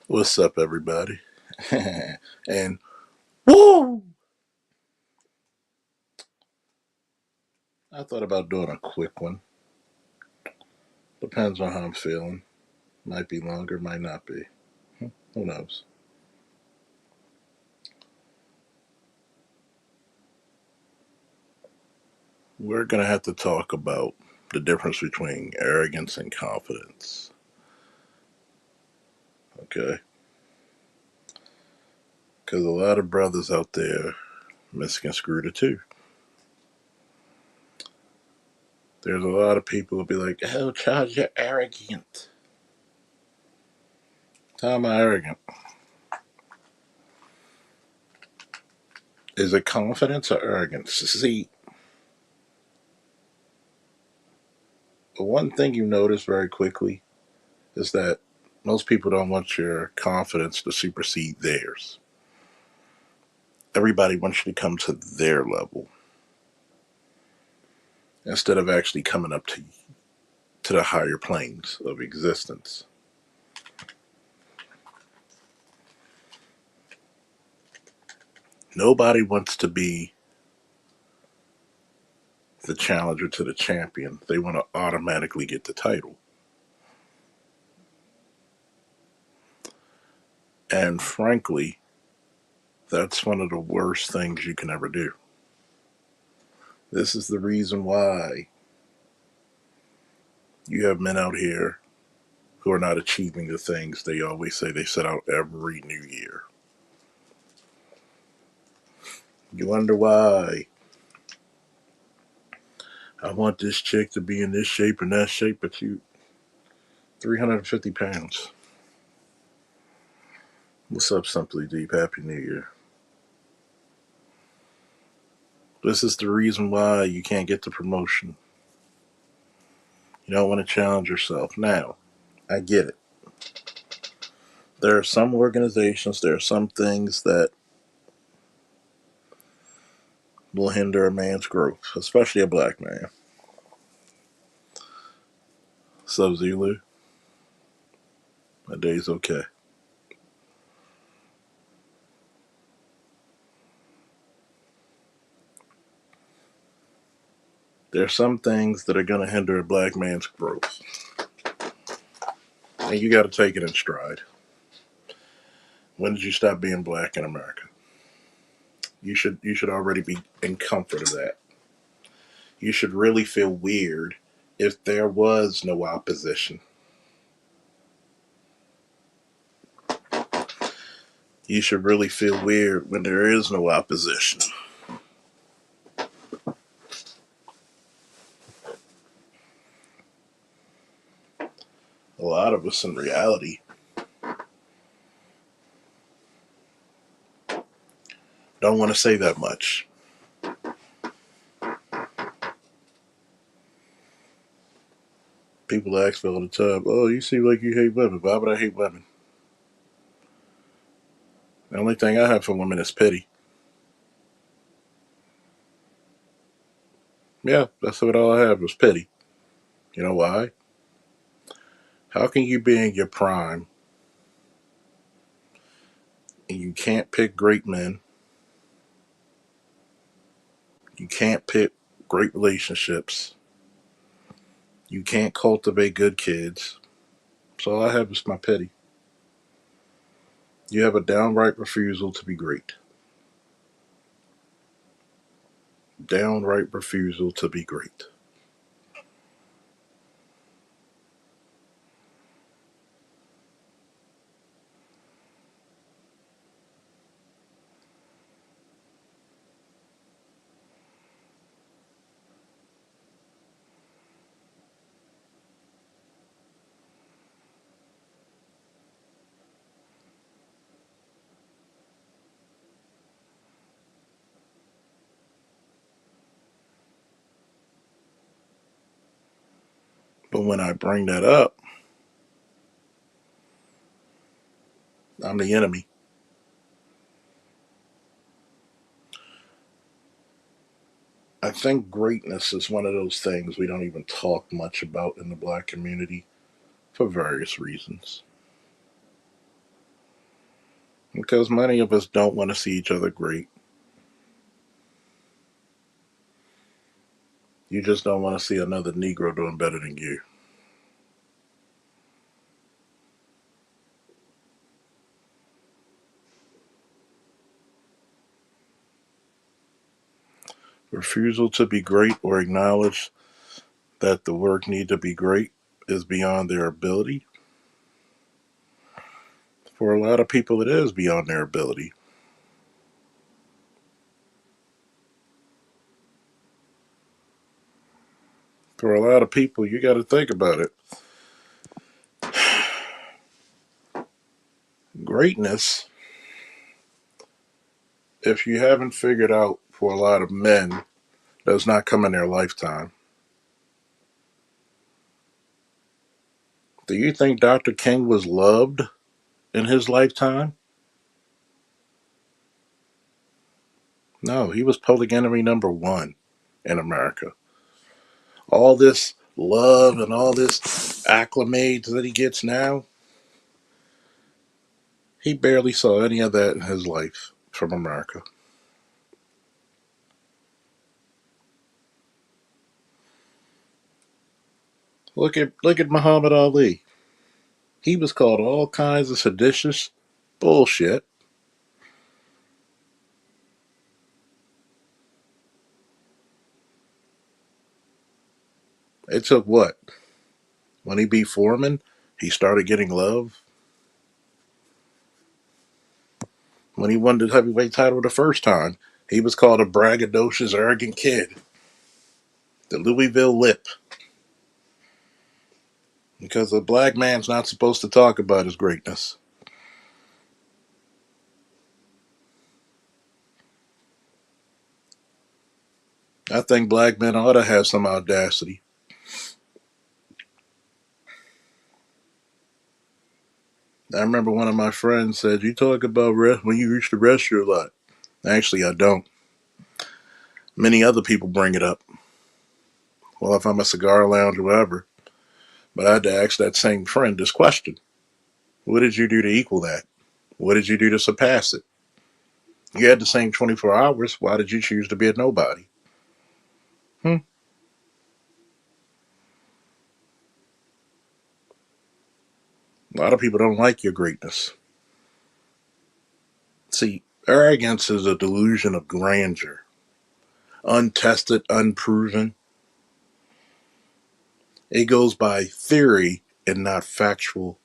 What's up, everybody? And woo! I thought about doing a quick one. Depends on how I'm feeling. Might be longer, might not be. Who knows? We're gonna have to talk about the difference between arrogance and confidence. Okay? Because a lot of brothers out there misconstrue the two. There's a lot of people who'll be like, "Oh, Charles, you're arrogant." How am I arrogant? Is it confidence or arrogance? See, the one thing you notice very quickly is that most people don't want your confidence to supersede theirs. Everybody wants you to come to their level instead of actually coming up to the higher planes of existence. Nobody wants to be the challenger to the champion. They want to automatically get the title. And frankly, that's one of the worst things you can ever do. This is the reason why you have men out here who are not achieving the things they always say they set out every new year. You wonder why. I want this chick to be in this shape and that shape, but you 350 pounds. What's up, Simply Deep? Happy New Year. This is the reason why you can't get the promotion. You don't want to challenge yourself. Now, I get it. There are some organizations, there are some things that will hinder a man's growth, especially a black man. Sub Zulu, my day's okay. There are some things that are going to hinder a black man's growth, and you got to take it in stride. When did you stop being black in America? You should already be in comfort of that. You should really feel weird if there was no opposition. You should really feel weird when there is no opposition. A lot of us in reality don't want to say that much. People ask me all the time, "Oh, you seem like you hate women. Why would I hate women?" The only thing I have for women is pity. Yeah, that's what all I have is pity. You know why? How can you be in your prime and you can't pick great men? You can't pick great relationships. You can't cultivate good kids. So all I have is my pity. You have a downright refusal to be great. Downright refusal to be great. But when I bring that up, I'm the enemy. I think greatness is one of those things we don't even talk much about in the black community for various reasons. Because many of us don't want to see each other great. You just don't want to see another Negro doing better than you. Refusal to be great or acknowledge that the work need to be great is beyond their ability. For a lot of people, it is beyond their ability. For a lot of people, you got to think about it. Greatness, if you haven't figured out for a lot of men, does not come in their lifetime. Do you think Dr. King was loved in his lifetime? No, he was public enemy number one in America. All this love and all this acclimates that he gets now, he barely saw any of that in his life from America. Look at Muhammad Ali. He was called all kinds of seditious bullshit. It took what? When he beat Foreman, he started getting love. When he won the heavyweight title the first time, he was called a braggadocious, arrogant kid. The Louisville Lip. Because a black man's not supposed to talk about his greatness. I think black men ought to have some audacity. I remember one of my friends said, "You talk about when you reach the restroom a lot." Actually, I don't. Many other people bring it up. Well, if I'm a cigar lounge or whatever. But I had to ask that same friend this question: what did you do to equal that? What did you do to surpass it? You had the same 24 hours. Why did you choose to be a nobody? Hmm? A lot of people don't like your greatness. See, arrogance is a delusion of grandeur, untested, unproven. It goes by theory and not factual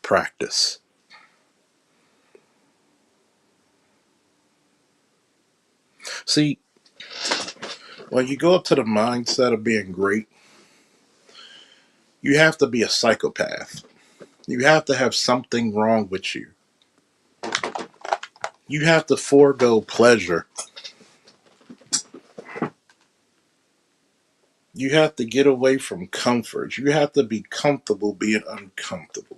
practice. See, when you go up to the mindset of being great, you have to be a psychopath. You have to have something wrong with you. You have to forego pleasure. You have to get away from comfort. You have to be comfortable being uncomfortable.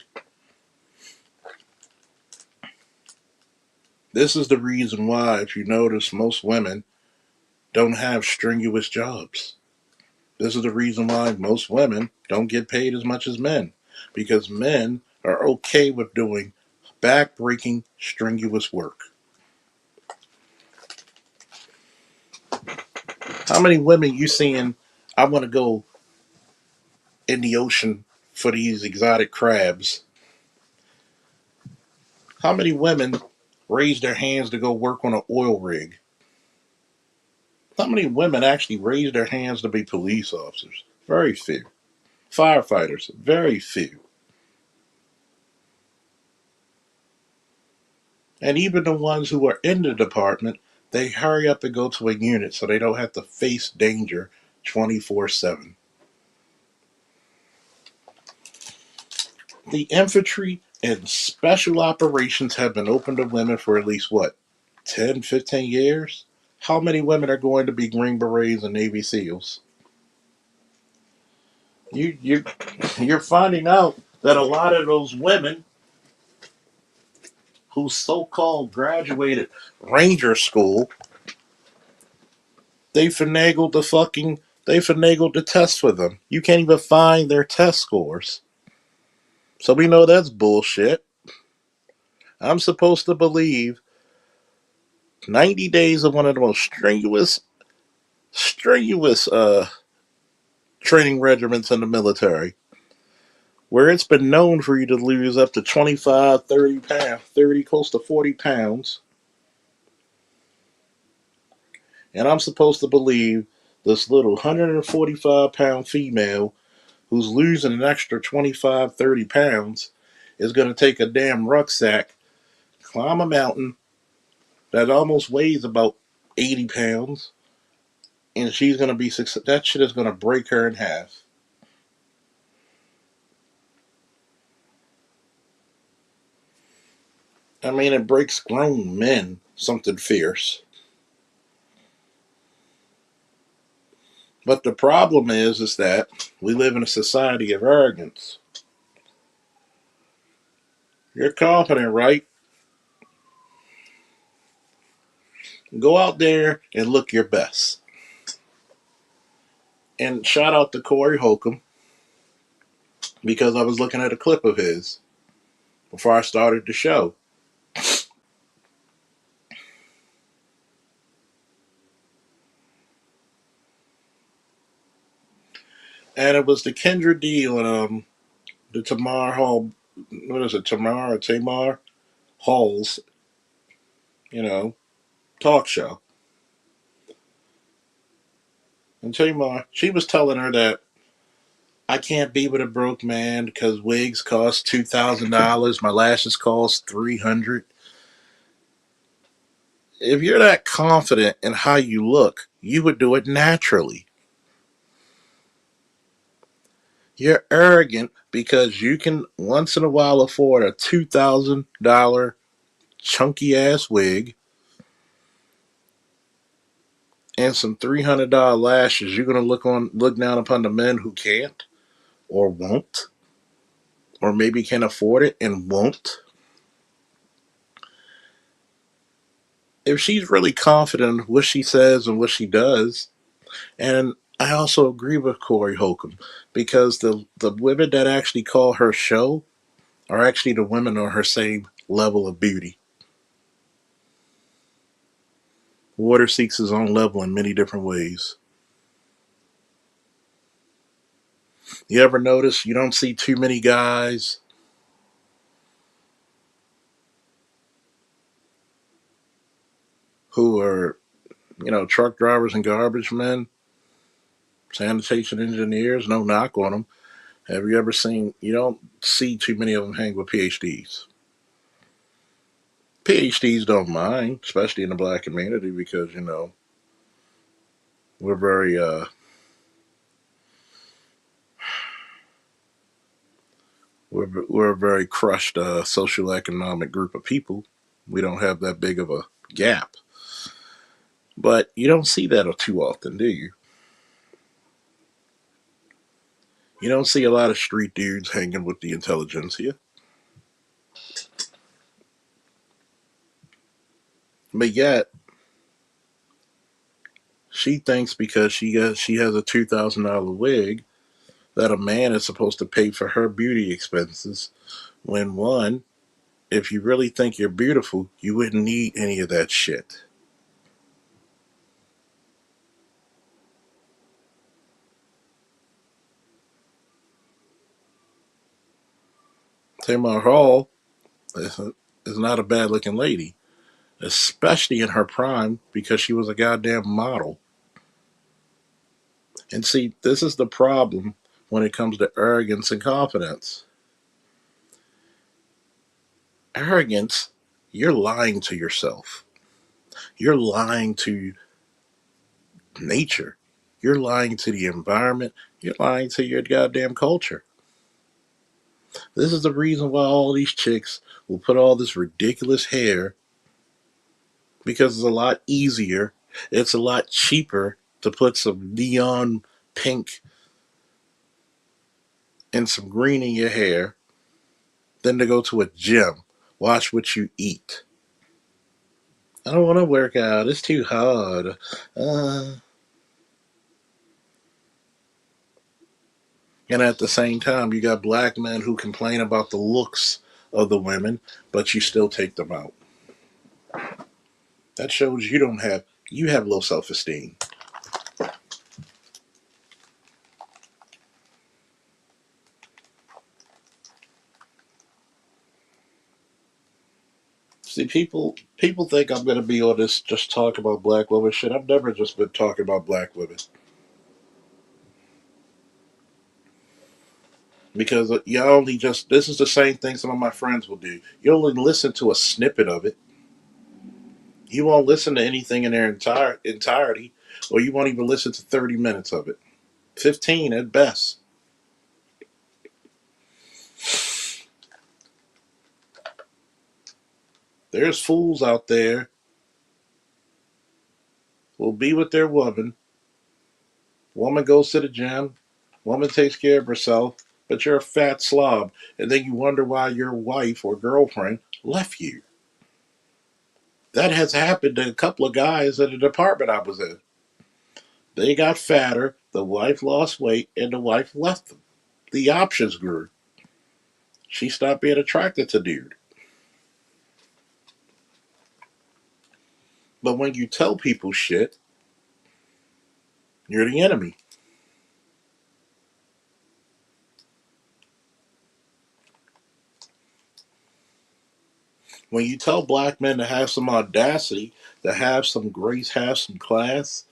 This is the reason why, if you notice, most women don't have strenuous jobs. This is the reason why most women don't get paid as much as men. Because men are okay with doing back-breaking, strenuous work. How many women you seeing, I want to go in the ocean for these exotic crabs? How many women raise their hands to go work on an oil rig? How many women actually raise their hands to be police officers? Very few. Firefighters? Very few. And even the ones who are in the department, they hurry up and go to a unit so they don't have to face danger 24/7. The infantry and special operations have been open to women for at least what, 10, 15 years? How many women are going to be Green Berets and Navy SEALs? You you're finding out that a lot of those women who so-called graduated Ranger School, they finagled the test for them. You can't even find their test scores. So we know that's bullshit. I'm supposed to believe 90 days of one of the most strenuous training regiments in the military, where it's been known for you to lose up to 25, 30 pounds, 30, close to 40 pounds. And I'm supposed to believe this little 145-pound female who's losing an extra 25, 30 pounds is going to take a damn rucksack, climb a mountain that almost weighs about 80 pounds, and she's going to be success. That shit is going to break her in half. I mean, it breaks grown men something fierce. But the problem is that we live in a society of arrogance. You're confident, right? Go out there and look your best. And shout out to Corey Holcomb because I was looking at a clip of his before I started the show. And it was the Kendra Deal and the Tamar Hall, what is it, Tamar Hall's, you know, talk show. And Tamar, she was telling her that I can't be with a broke man because wigs cost $2,000, my lashes cost $300. If you're that confident in how you look, you would do it naturally. You're arrogant because you can once in a while afford a $2,000 chunky ass wig and some $300 lashes. You're gonna look down upon the men who can't or won't, or maybe can afford it and won't. If she's really confident in what she says and what she does, and I also agree with Corey Holcomb because the women that actually call her show are actually the women on her same level of beauty. Water seeks his own level in many different ways. You ever notice you don't see too many guys who are, truck drivers and garbage men, sanitation engineers? No knock on them. Have you ever seen, you don't see too many of them hang with PhDs. PhDs don't mind, especially in the black community, because, we're very, we're a very crushed social economic group of people. We don't have that big of a gap. But you don't see that too often, do you? You don't see a lot of street dudes hanging with the intelligentsia. But yet, she thinks because she has a $2,000 wig that a man is supposed to pay for her beauty expenses. When one, if you really think you're beautiful, you wouldn't need any of that shit. Tamar Hall is, is not a bad looking lady, especially in her prime because she was a goddamn model. And see, this is the problem when it comes to arrogance and confidence. Arrogance, you're lying to yourself. You're lying to nature. You're lying to the environment. You're lying to your goddamn culture. This is the reason why all these chicks will put all this ridiculous hair because it's a lot easier. It's a lot cheaper to put some neon pink and some green in your hair than to go to a gym. Watch what you eat. I don't want to work out. It's too hard. Uh, and at the same time, you got black men who complain about the looks of the women, but you still take them out. That shows you have low self esteem. See, people think I'm going to be on this just talk about black women shit. I've never just been talking about black women because you only just this is the same thing some of my friends will do. You only listen to a snippet of it. You won't listen to anything in their entirety, or you won't even listen to 30 minutes of it. 15 at best. There's fools out there who will be with their woman. Woman goes to the gym. Woman takes care of herself, but you're a fat slob, and then you wonder why your wife or girlfriend left you. That has happened to a couple of guys at a department I was in. They got fatter, the wife lost weight, and the wife left them. The options grew. She stopped being attracted to dude. But when you tell people shit, you're the enemy. When you tell black men to have some audacity, to have some grace, have some class,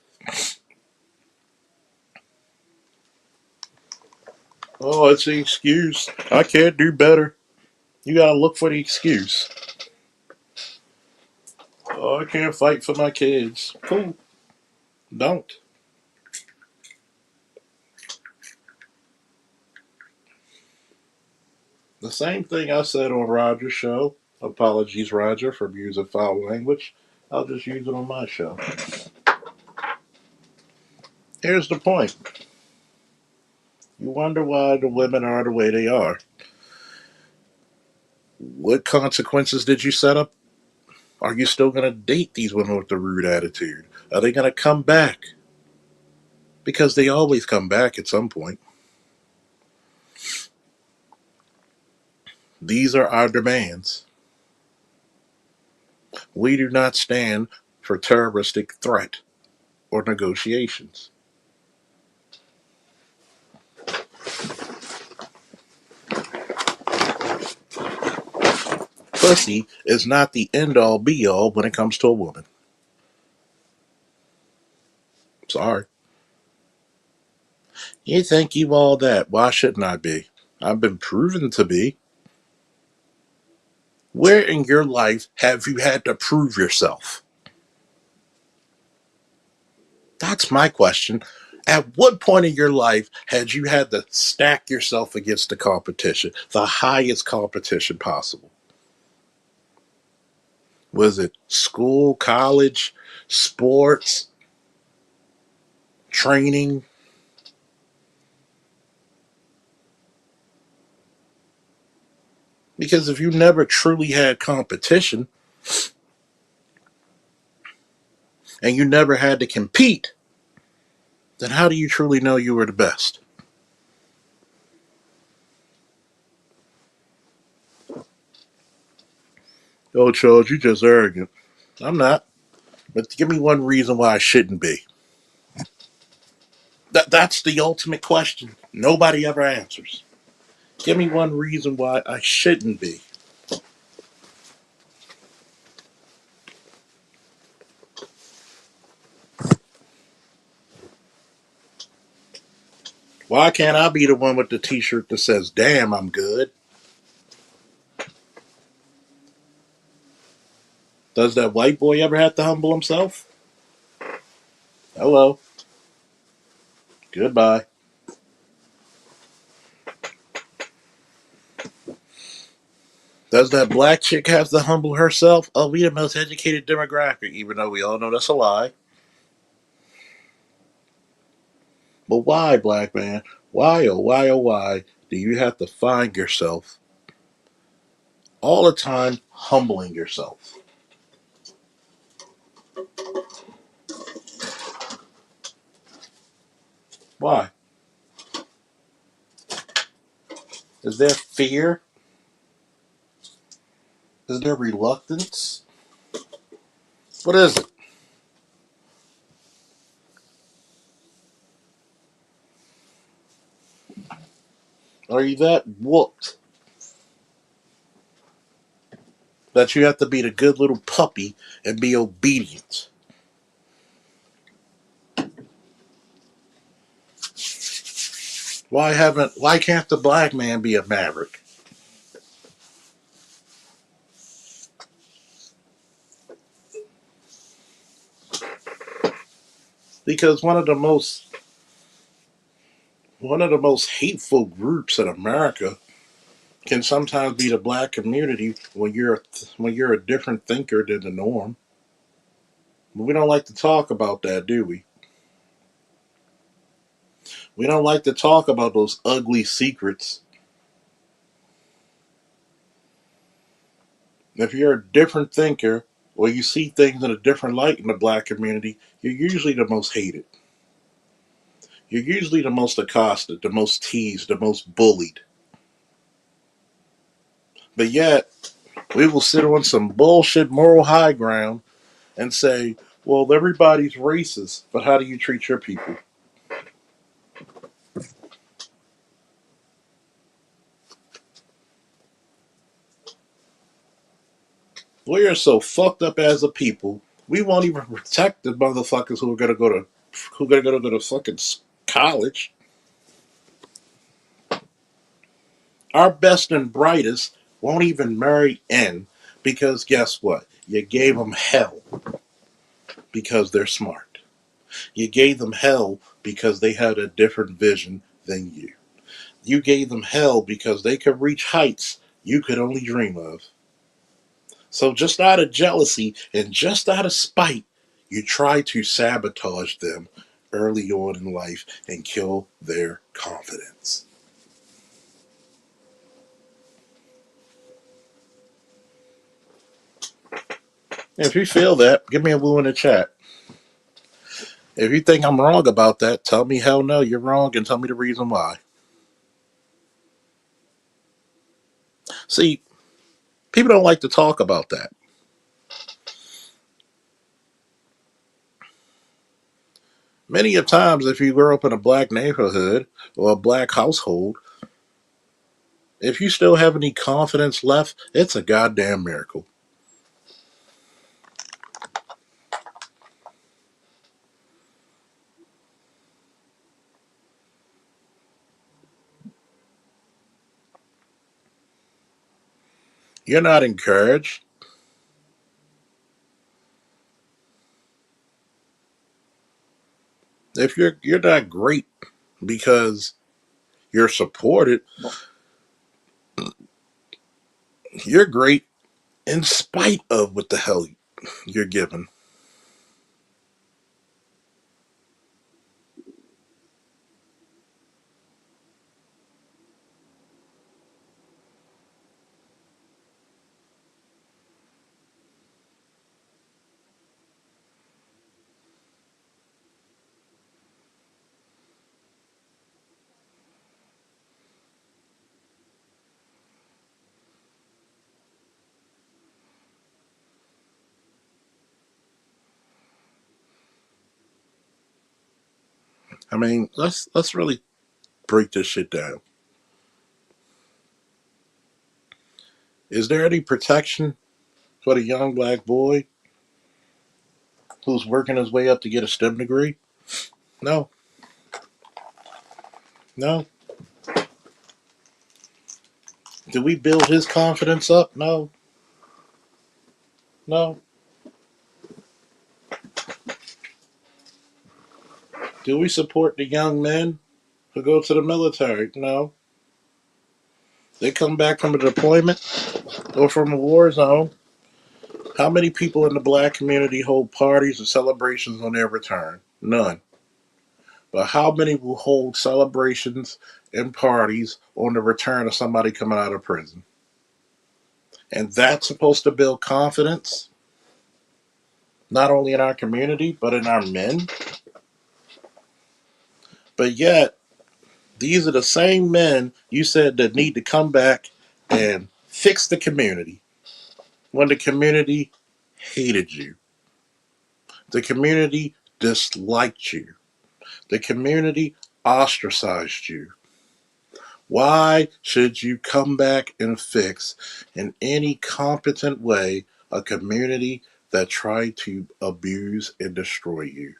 oh, it's the excuse. I can't do better. You gotta look for the excuse. Oh, I can't fight for my kids. Cool. Don't. The same thing I said on Roger's show. Apologies, Roger, for using foul language. I'll just use it on my show. Here's the point. You wonder why the women are the way they are. What consequences did you set up? Are you still going to date these women with the rude attitude? Are they going to come back? Because they always come back at some point. These are our demands. We do not stand for terroristic threat or negotiations. Pussy is not the end all be all when it comes to a woman. Sorry. You think you all that. Why shouldn't I be? I've been proven to be. Where in your life have you had to prove yourself? That's my question. At what point in your life had you had to stack yourself against the competition, the highest competition possible? Was it school, college, sports, training? Because if you never truly had competition and you never had to compete, then how do you truly know you were the best? Oh, Charles, you just arrogant. I'm not. But give me one reason why I shouldn't be. That's the ultimate question. Nobody ever answers. Give me one reason why I shouldn't be. Why can't I be the one with the t-shirt that says, damn, I'm good? Does that white boy ever have to humble himself? Hello. Goodbye. Does that black chick have to humble herself? Oh, we the most educated demographic, even though we all know that's a lie. But why, black man? Why, oh, why, oh, why do you have to find yourself all the time humbling yourself? Why? Is there fear? Is there reluctance? What is it? Are you that whooped that you have to be the good little puppy and be obedient? Why can't the black man be a maverick? Because one of the most hateful groups in America can sometimes be the black community when you're a different thinker than the norm. But we don't like to talk about that, do we? We don't like to talk about those ugly secrets. If you're a different thinker or you see things in a different light in the black community, you're usually the most hated. You're usually the most accosted, the most teased, the most bullied. But yet, we will sit on some bullshit moral high ground and say, well, everybody's racist, but how do you treat your people? We are so fucked up as a people, we won't even protect the motherfuckers who are gonna go to fucking college. Our best and brightest won't even marry in because guess what? You gave them hell because they're smart. You gave them hell because they had a different vision than you. You gave them hell because they could reach heights you could only dream of. So just out of jealousy and just out of spite, you try to sabotage them early on in life and kill their confidence. If you feel that, give me a woo in the chat. If you think I'm wrong about that, tell me hell no, you're wrong and tell me the reason why. See, people don't like to talk about that. Many of times, if you grow up in a black neighborhood or a black household, if you still have any confidence left, it's a goddamn miracle. You're not encouraged. If you're not great because you're supported, you're great in spite of what the hell you're given. I mean, let's really break this shit down. Is there any protection for the young black boy who's working his way up to get a STEM degree? No, no. Do we build his confidence up? No, no. Do we support the young men who go to the military? No. They come back from a deployment or from a war zone. How many people in the black community hold parties and celebrations on their return? None. But how many will hold celebrations and parties on the return of somebody coming out of prison? And that's supposed to build confidence, not only in our community, but in our men. But yet, these are the same men you said that need to come back and fix the community. when the community hated you, the community disliked you, the community ostracized you. Why should you come back and fix in any competent way a community that tried to abuse and destroy you?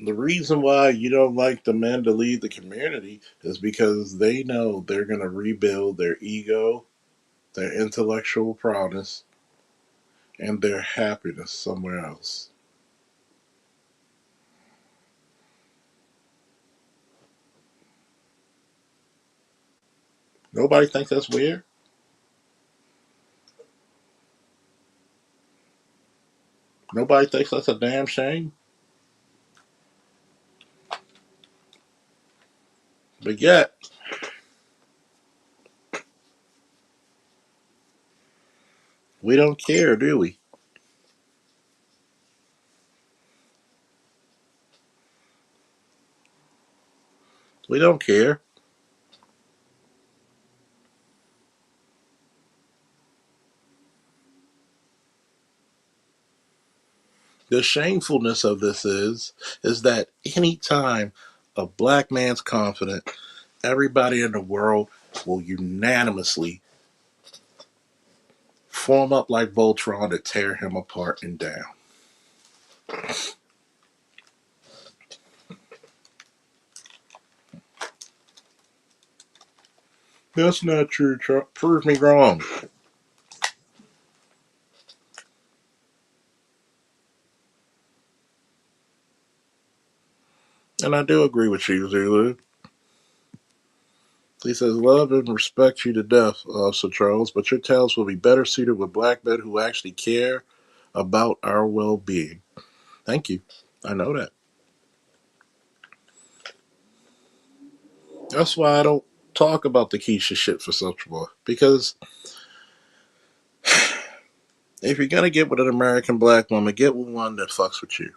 The reason why you don't like the men to lead the community is because they know they're going to rebuild their ego, their intellectual prowess, and their happiness somewhere else. Nobody thinks that's weird. Nobody thinks that's a damn shame. But yet, we don't care, do we? We don't care. The shamefulness of this is that anytime a black man's confident, everybody in the world will unanimously form up like Voltron to tear him apart and down. That's not true, Trump. Prove me wrong. And I do agree with you, Zulu. He says, love and respect you to death, Officer Charles, but your tales will be better suited with black men who actually care about our well being. Thank you. I know that. That's why I don't talk about the Keisha shit for such more. Because if you're gonna get with an American black woman, get with one that fucks with you.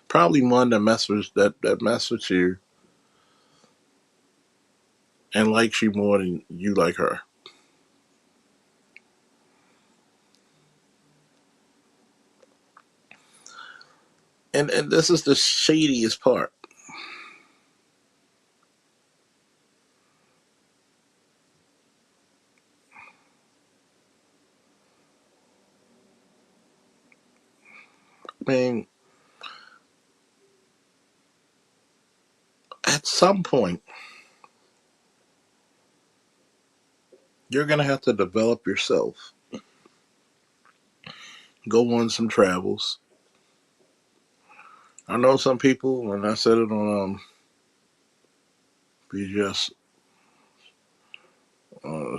Probably one that mess with you and likes you more than you like her. And this is the shadiest part. I mean, at some point, you're gonna have to develop yourself. Go on some travels. I know some people, and I said it on BGS. Uh,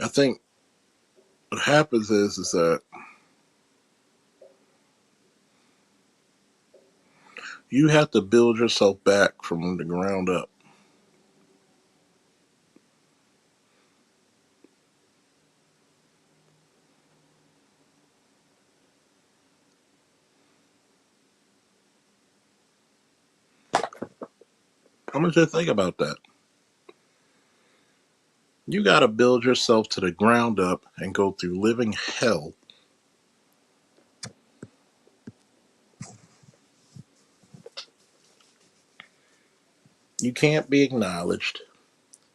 I think what happens is that you have to build yourself back from the ground up. I want you to think about that. You got to build yourself to the ground up and go through living hell. You can't be acknowledged.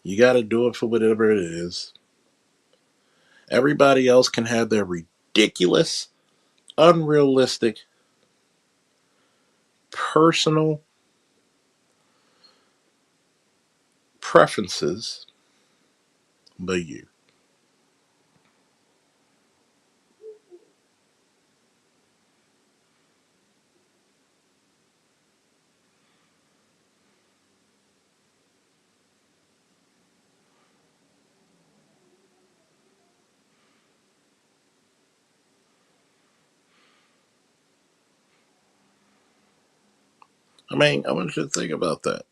You got to do it for whatever it is. Everybody else can have their ridiculous, unrealistic, personal preferences, but you. I mean, I want you to think about that.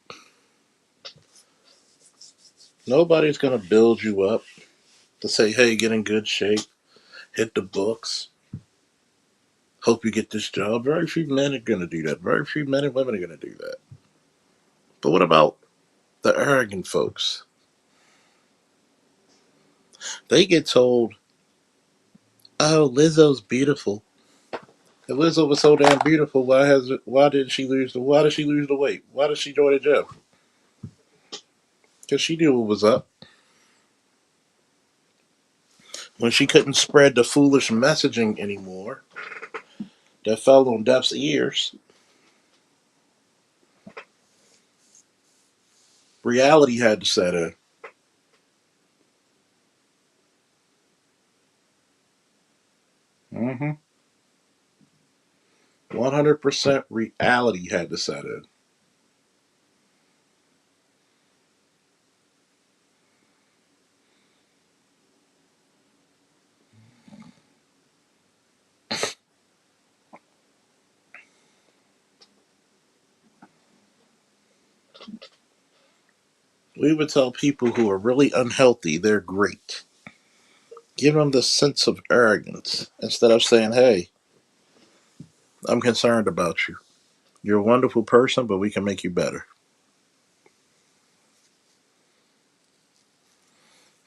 Nobody's going to build you up to say, hey, get in good shape, hit the books, hope you get this job. Very few men are going to do that. Very few men and women are going to do that. But what about the arrogant folks? They get told, oh, Lizzo's beautiful. If Lizzo was so damn beautiful, why did she lose the weight? Why did she join the gym? Because she knew what was up. When she couldn't spread the foolish messaging anymore that fell on deaf ears, reality had to set in. 100% reality had to set in. We would tell people who are really unhealthy they're great. Give them the sense of arrogance instead of saying, hey, I'm concerned about you. You're a wonderful person, but we can make you better.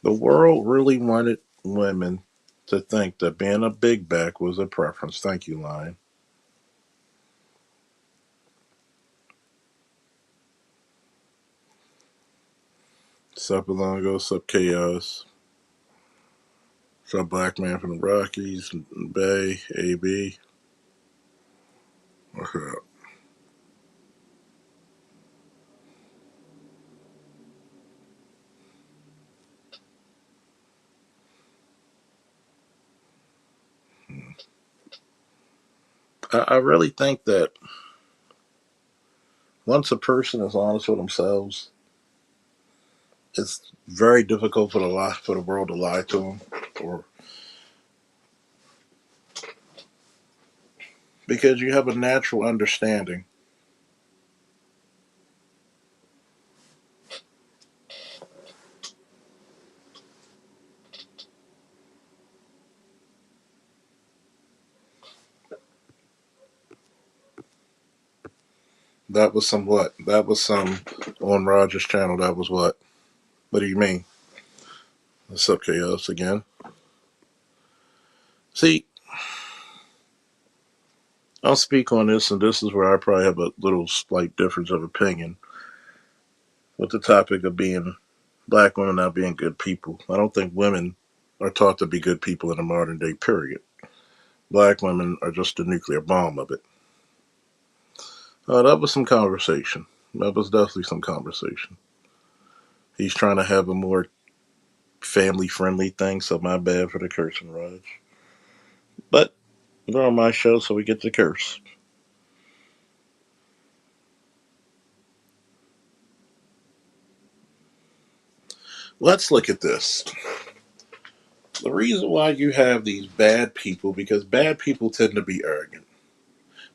The world really wanted women to think that being a big back was a preference. Thank you, Lion. Sup Alongo, sup Chaos, sup Black Man from the Rockies, Bay, AB. What's up? I really think that once a person is honest with themselves, it's very difficult for the world to lie to them, or because you have a natural understanding. That was some what? That was some on Roger's channel. That was what? What do you mean? What's up, Chaos again? See, I'll speak on this, and this is where I probably have a little slight difference of opinion with the topic of being black women not being good people. I don't think women are taught to be good people in the modern day, period. Black women are just the nuclear bomb of it. That was some conversation. That was definitely some conversation. He's trying to have a more family friendly thing, so my bad for the cursing, Raj. But they're on my show, so we get to curse. Let's look at this. The reason why you have these bad people, because bad people tend to be arrogant.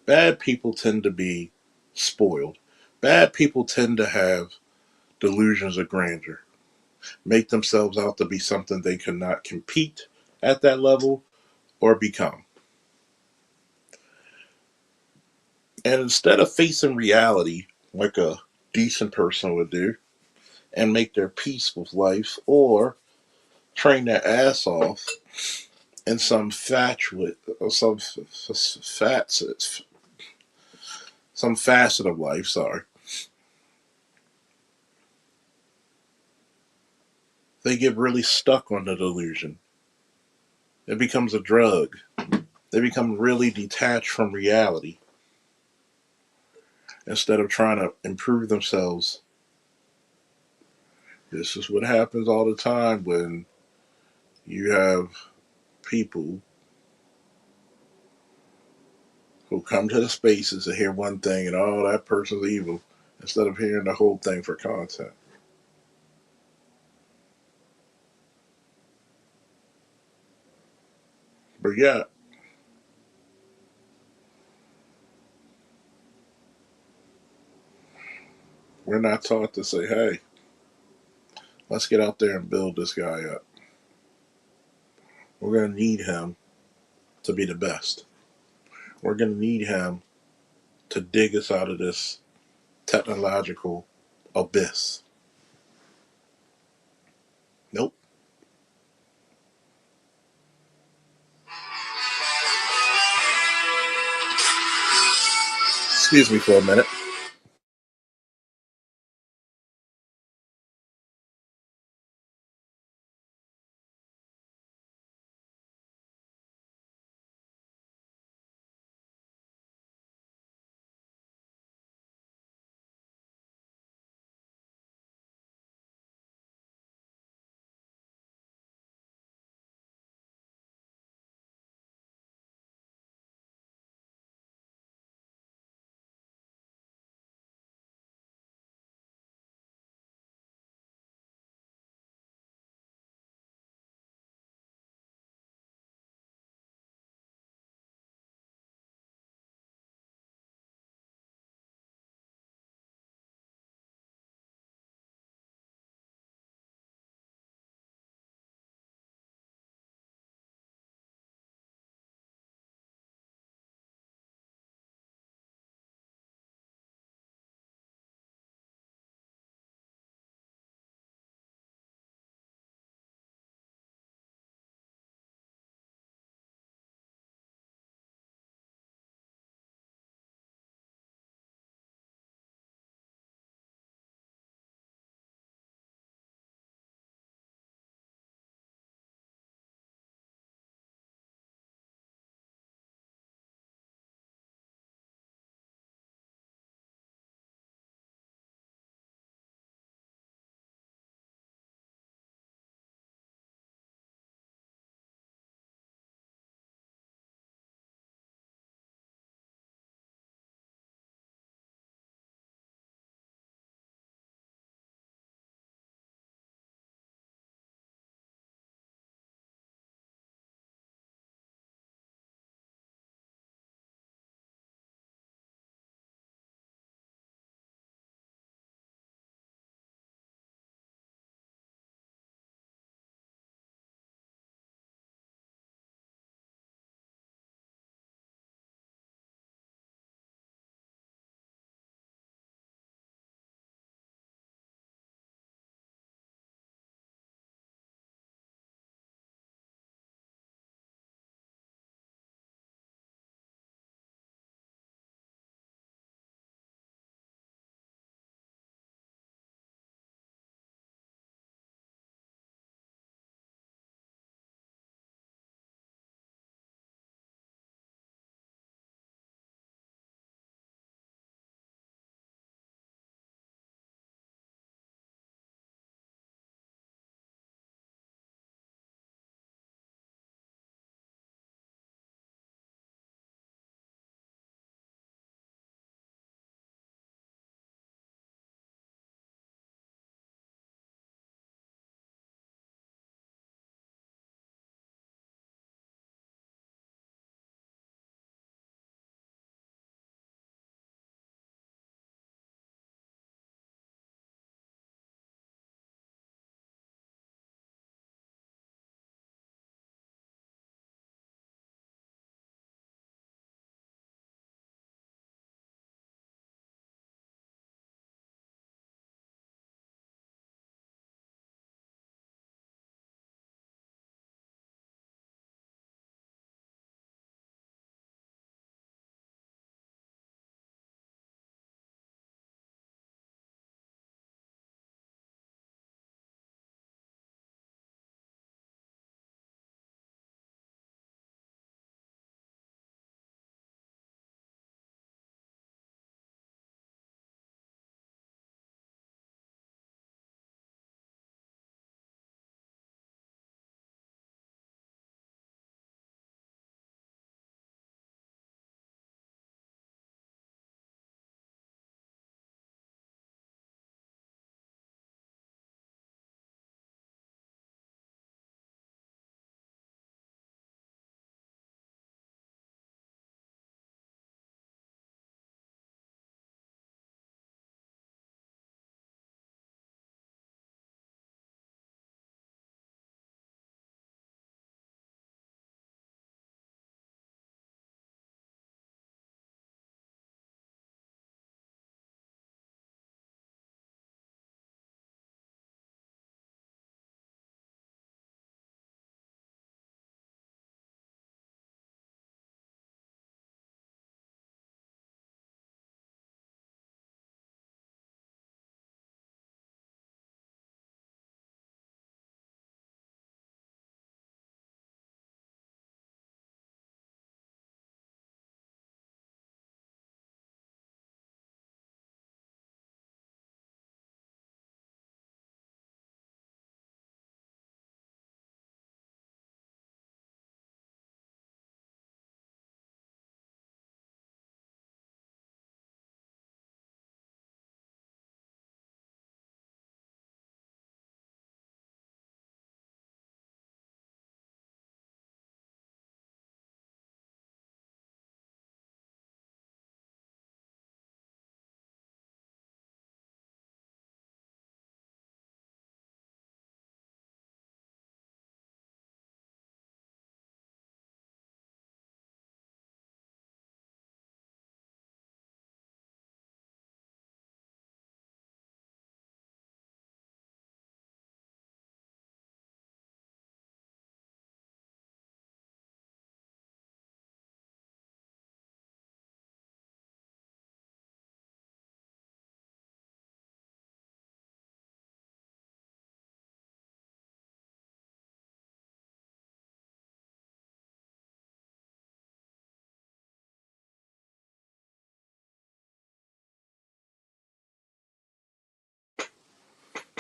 Bad people tend to be spoiled. Bad people tend to have delusions of grandeur, make themselves out to be something they cannot compete at that level or become. And instead of facing reality like a decent person would do and make their peace with life or train their ass off in some fatuate or some facet of life, sorry, they get really stuck on the delusion. It becomes a drug. They become really detached from reality instead of trying to improve themselves. This is what happens all the time when you have people who come to the spaces to hear one thing and oh, that person's evil instead of hearing the whole thing for content. But yeah, we're not taught to say, hey, Let's get out there and build this guy up. We're going to need him to be the best. We're going to need him to dig us out of this technological abyss. Nope. Excuse me for a minute.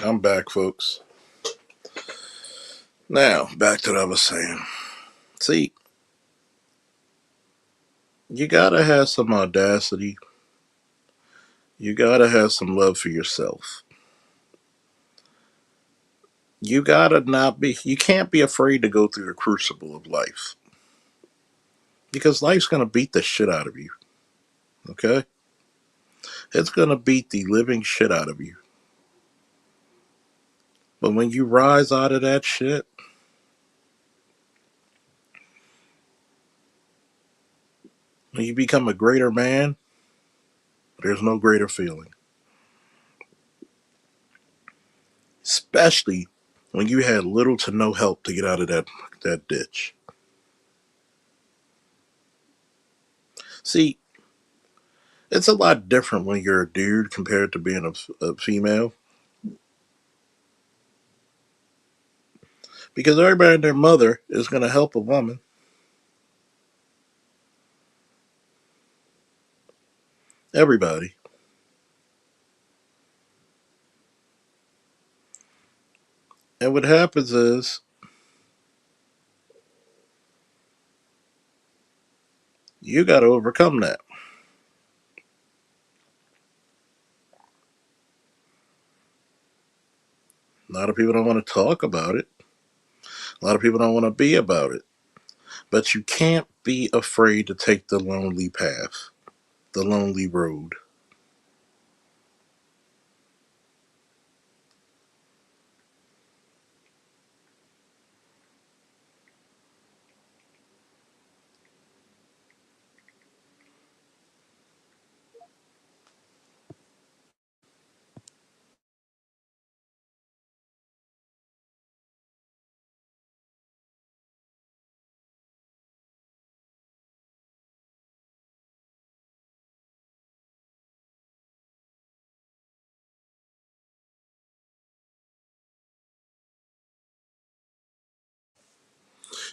I'm back, folks. Now, back to what I was saying. See, you gotta have some audacity. You gotta have some love for yourself. You gotta not be, you can't be afraid to go through the crucible of life. Because life's gonna beat the shit out of you. Okay? It's gonna beat the living shit out of you. But when you rise out of that shit, when you become a greater man, there's no greater feeling. Especially when you had little to no help to get out of that ditch. See, it's a lot different when you're a dude compared to being a female. Because everybody and their mother is going to help a woman. Everybody. And what happens is you got to overcome that. A lot of people don't want to talk about it. A lot of people don't want to be about it. But you can't be afraid to take the lonely path, the lonely road.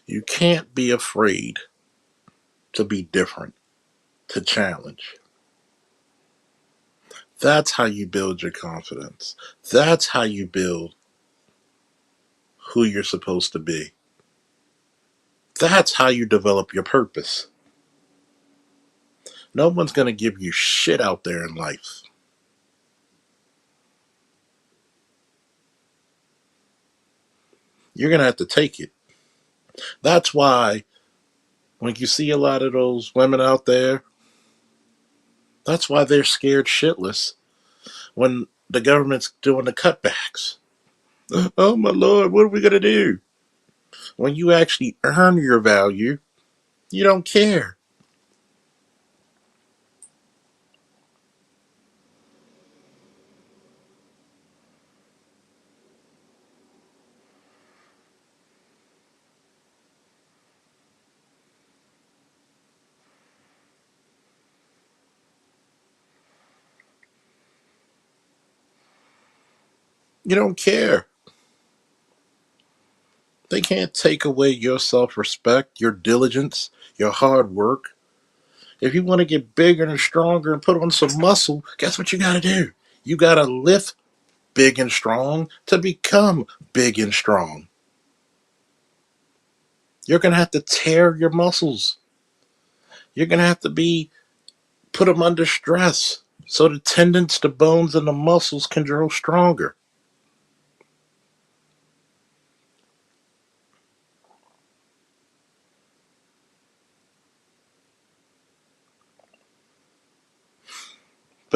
You can't be afraid to be different, to challenge. That's how you build your confidence. That's how you build who you're supposed to be. That's how you develop your purpose. No one's going to give you shit out there in life. You're going to have to take it. That's why when you see a lot of those women out there, that's why they're scared shitless when the government's doing the cutbacks. Oh my Lord, what are we going to do? When you actually earn your value, you don't care. You don't care. They can't take away your self respect, your diligence, your hard work. If you want to get bigger and stronger and put on some muscle, guess what you got to do? You got to lift big and strong to become big and strong. You're going to have to tear your muscles. You're going to have to be put them under stress so the tendons, the bones, and the muscles can grow stronger.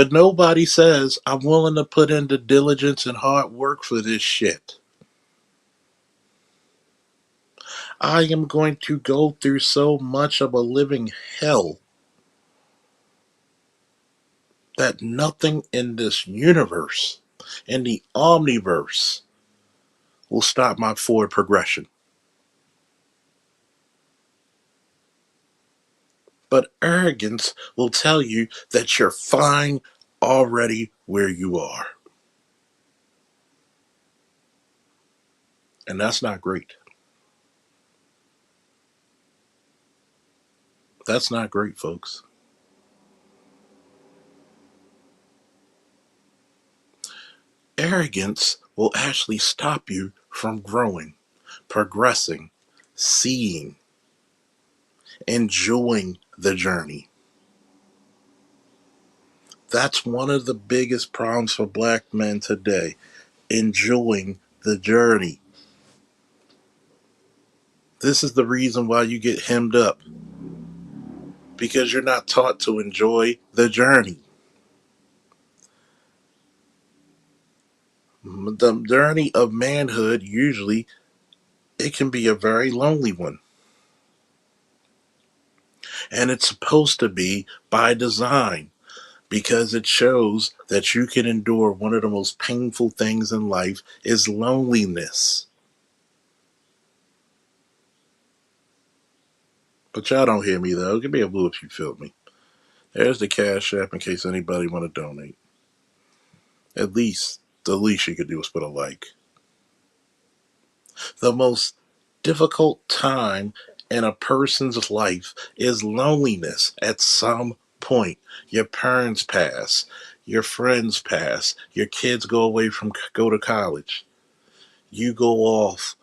But nobody says, I'm willing to put in the diligence and hard work for this shit. I am going to go through so much of a living hell that nothing in this universe, in the omniverse, will stop my forward progression. But arrogance will tell you that you're fine already where you are. And that's not great. That's not great, folks. Arrogance will actually stop you from growing, progressing, seeing, enjoying the journey. That's one of the biggest problems for black men today, enjoying the journey. This is the reason why you get hemmed up, because you're not taught to enjoy the journey. The journey of manhood, usually, it can be a very lonely one. And it's supposed to be by design, because it shows that you can endure one of the most painful things in life is loneliness. But y'all don't hear me though. Give me a blue if you feel me. There's the cash app in case anybody want to donate. At least the least you could do is put a like. The most difficult time in a person's life is loneliness at some point. Your parents pass, your friends pass, your kids go to college. You go off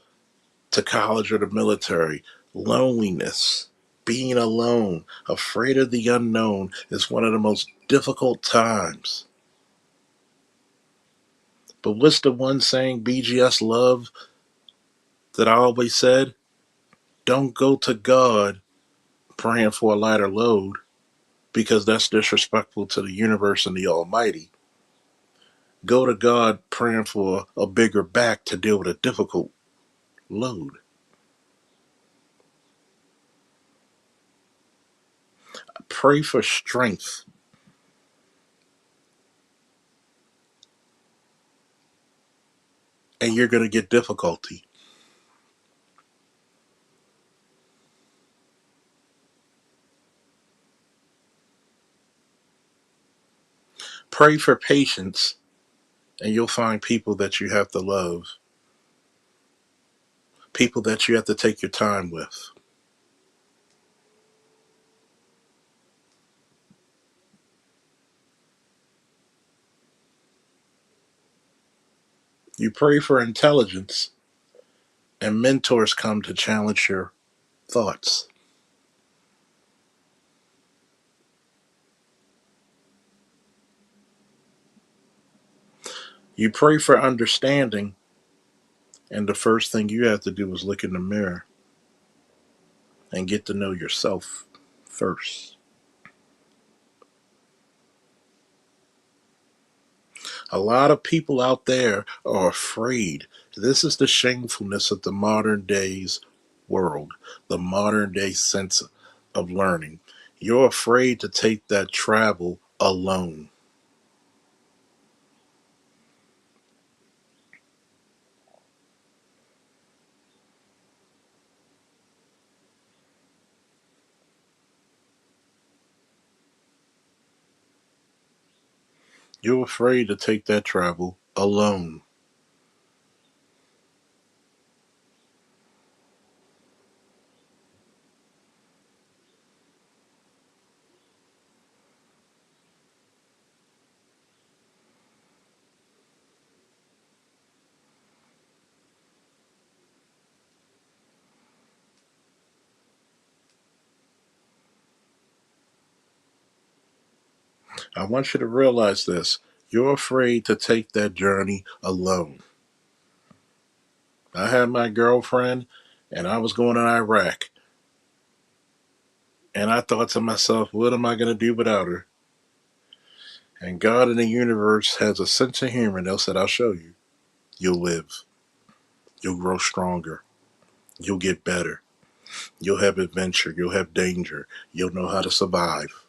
to college or the military. Loneliness, being alone, afraid of the unknown is one of the most difficult times. But what's the one saying BGS love that I always said? Don't go to God praying for a lighter load, because that's disrespectful to the universe and the Almighty. Go to God praying for a bigger back to deal with a difficult load. Pray for strength, and you're going to get difficulty. Pray for patience, and you'll find people that you have to love, people that you have to take your time with. You pray for intelligence, and mentors come to challenge your thoughts. You pray for understanding, and the first thing you have to do is look in the mirror and get to know yourself first. A lot of people out there are afraid. This is the shamefulness of the modern day's world, the modern day sense of learning. You're afraid to take that travel alone. You're afraid to take that travel alone. I want you to realize this. You're afraid to take that journey alone. I had my girlfriend and I was going to Iraq. And I thought to myself, what am I going to do without her? And God in the universe has a sense of humor. They'll said, I'll show you. You'll live. You'll grow stronger. You'll get better. You'll have adventure. You'll have danger. You'll know how to survive.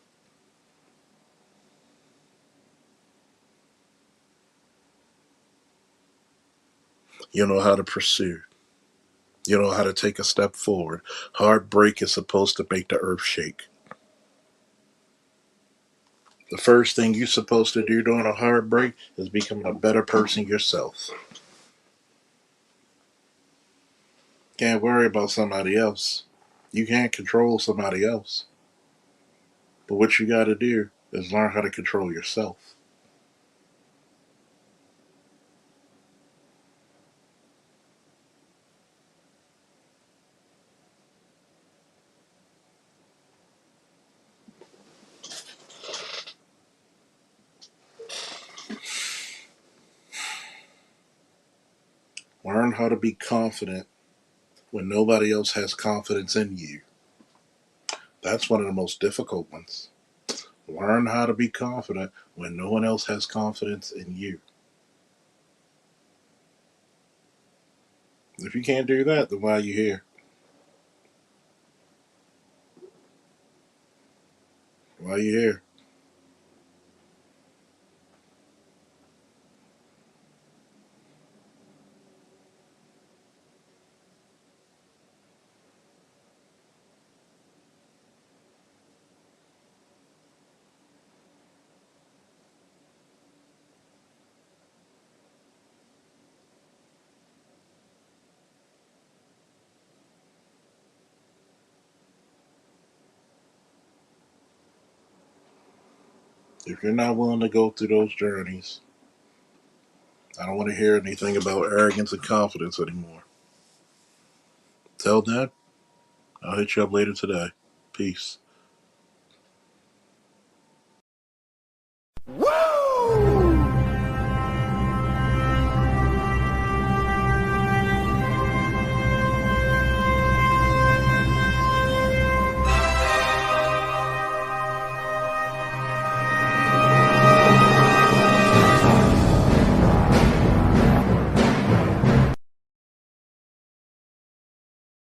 You'll know how to pursue. You'll know how to take a step forward. Heartbreak is supposed to make the earth shake. The first thing you're supposed to do during a heartbreak is become a better person yourself. Can't worry about somebody else. You can't control somebody else. But what you got to do is learn how to control yourself. Learn how to be confident when nobody else has confidence in you. That's one of the most difficult ones. Learn how to be confident when no one else has confidence in you. If you can't do that, then why are you here? Why are you here? If you're not willing to go through those journeys, I don't want to hear anything about arrogance and confidence anymore. Till then, I'll hit you up later today. Peace.